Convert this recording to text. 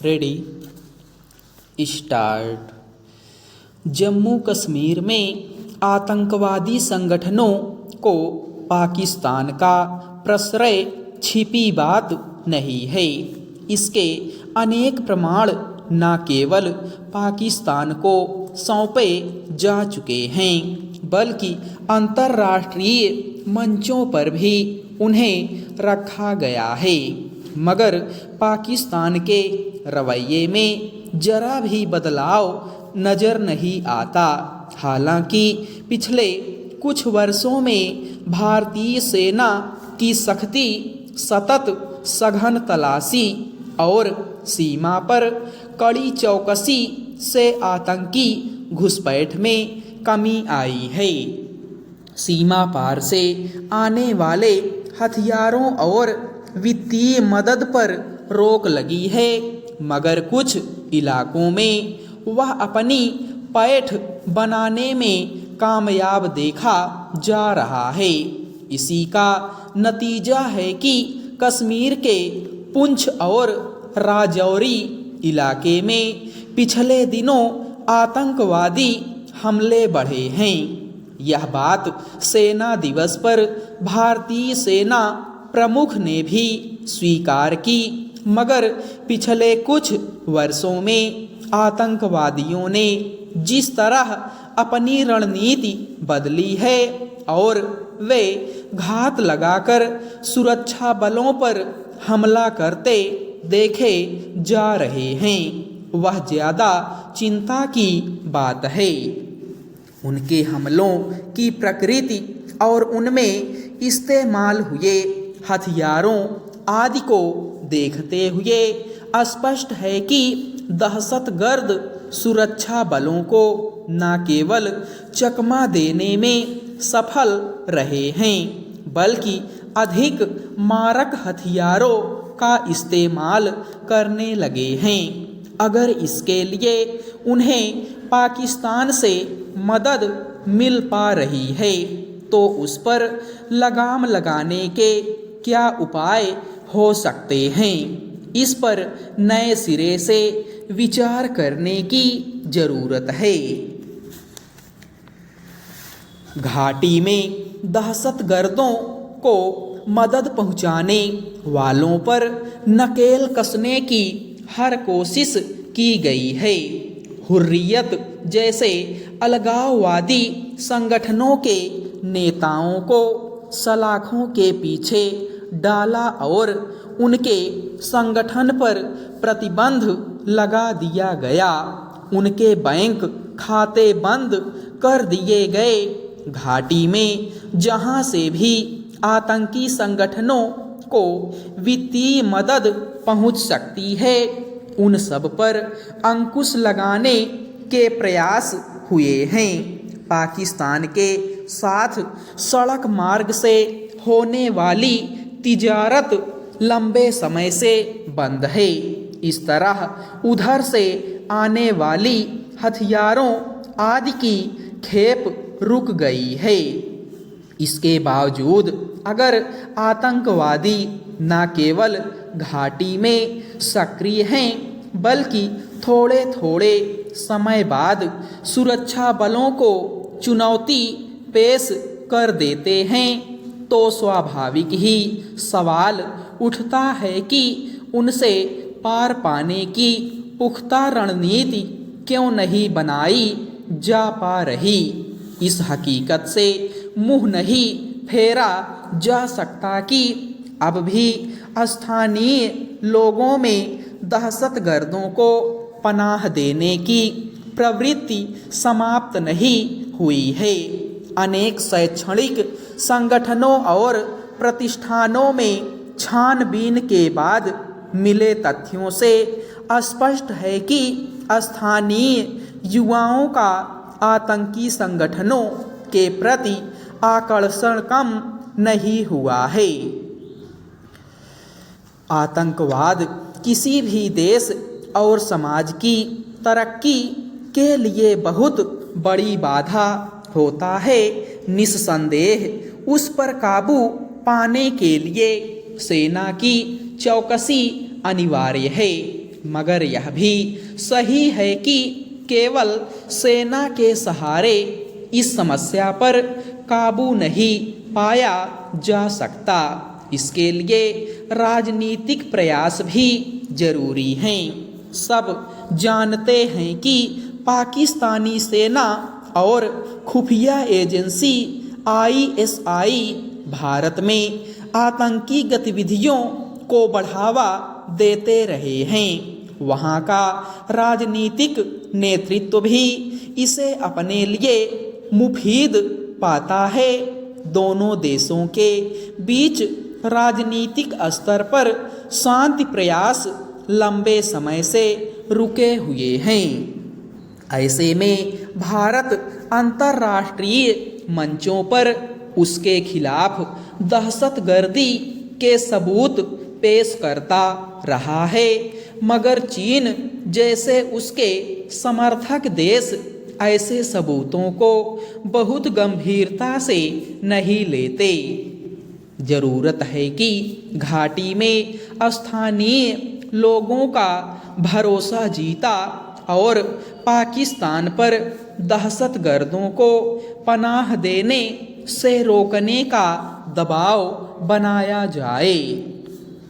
Ready start. Jammu Kashmir में आतंकवादी संगठनों को पाकिस्तान का प्रश्रय छिपी बात नहीं है। इसके अनेक प्रमाण न केवल पाकिस्तान को सौंपे जा चुके हैं बल्कि अंतर्राष्ट्रीय मंचों पर भी उन्हें रखा गया है, मगर पाकिस्तान के रवैये में जरा भी बदलाव नज़र नहीं आता। हालांकि पिछले कुछ वर्षों में भारतीय सेना की सख्ती, सतत सघन तलाशी और सीमा पर कड़ी चौकसी से आतंकी घुसपैठ में कमी आई है। सीमा पार से आने वाले हथियारों और वित्तीय मदद पर रोक लगी है, मगर कुछ इलाकों में वह अपनी पैठ बनाने में कामयाब देखा जा रहा है। इसी का नतीजा है कि कश्मीर के पुंछ और राजौरी इलाके में पिछले दिनों आतंकवादी हमले बढ़े हैं। यह बात सेना दिवस पर भारतीय सेना प्रमुख ने भी स्वीकार की, मगर पिछले कुछ वर्षों में आतंकवादियों ने जिस तरह अपनी रणनीति बदली है और वे घात लगाकर सुरक्षा बलों पर हमला करते देखे जा रहे हैं, वह ज़्यादा चिंता की बात है। उनके हमलों की प्रकृति और उनमें इस्तेमाल हुए हथियारों आदि को देखते हुए स्पष्ट है कि दहशतगर्द सुरक्षा बलों को न केवल चकमा देने में सफल रहे हैं बल्कि अधिक मारक हथियारों का इस्तेमाल करने लगे हैं। अगर इसके लिए उन्हें पाकिस्तान से मदद मिल पा रही है तो उस पर लगाम लगाने के क्या उपाय हो सकते हैं, इस पर नए सिरे से विचार करने की जरूरत है। घाटी में दहशतगर्दों को मदद पहुंचाने वालों पर नकेल कसने की हर कोशिश की गई है। हुर्रियत जैसे अलगाववादी संगठनों के नेताओं को सलाखों के पीछे डाला और उनके संगठन पर प्रतिबंध लगा दिया गया। उनके बैंक खाते बंद कर दिए गए। घाटी में जहां से भी आतंकी संगठनों को वित्तीय मदद पहुंच सकती है, उन सब पर अंकुश लगाने के प्रयास हुए हैं। पाकिस्तान के साथ सड़क मार्ग से होने वाली तिजारत लंबे समय से बंद है। इस तरह उधर से आने वाली हथियारों आदि की खेप रुक गई है। इसके बावजूद अगर आतंकवादी न केवल घाटी में सक्रिय हैं बल्कि थोड़े थोड़े समय बाद सुरक्षा बलों को चुनौती पेश कर देते हैं तो स्वाभाविक ही सवाल उठता है कि उनसे पार पाने की पुख्ता रणनीति क्यों नहीं बनाई जा पा रही। इस हकीकत से मुंह नहीं फेरा जा सकता कि अब भी स्थानीय लोगों में दहशतगर्दों को पनाह देने की प्रवृत्ति समाप्त नहीं हुई है। अनेक शैक्षणिक संगठनों और प्रतिष्ठानों में छानबीन के बाद मिले तथ्यों से स्पष्ट है कि स्थानीय युवाओं का आतंकी संगठनों के प्रति आकर्षण कम नहीं हुआ है। आतंकवाद किसी भी देश और समाज की तरक्की के लिए बहुत बड़ी बाधा होता है। निस्संदेह उस पर काबू पाने के लिए सेना की चौकसी अनिवार्य है। मगर यह भी सही है कि केवल सेना के सहारे इस समस्या पर काबू नहीं पाया जा सकता। इसके लिए राजनीतिक प्रयास भी जरूरी हैं। सब जानते हैं कि पाकिस्तानी सेना और खुफिया एजेंसी ISI भारत में आतंकी गतिविधियों को बढ़ावा देते रहे हैं। वहाँ का राजनीतिक नेतृत्व भी इसे अपने लिए मुफीद पाता है। दोनों देशों के बीच राजनीतिक स्तर पर शांति प्रयास लंबे समय से रुके हुए हैं। ऐसे में भारत अंतर्राष्ट्रीय मंचों पर उसके खिलाफ दहशतगर्दी के सबूत पेश करता रहा है, मगर चीन जैसे उसके समर्थक देश ऐसे सबूतों को बहुत गंभीरता से नहीं लेते। जरूरत है कि घाटी में स्थानीय लोगों का भरोसा जीता और पाकिस्तान पर दहशतगर्दों को पनाह देने से रोकने का दबाव बनाया जाए।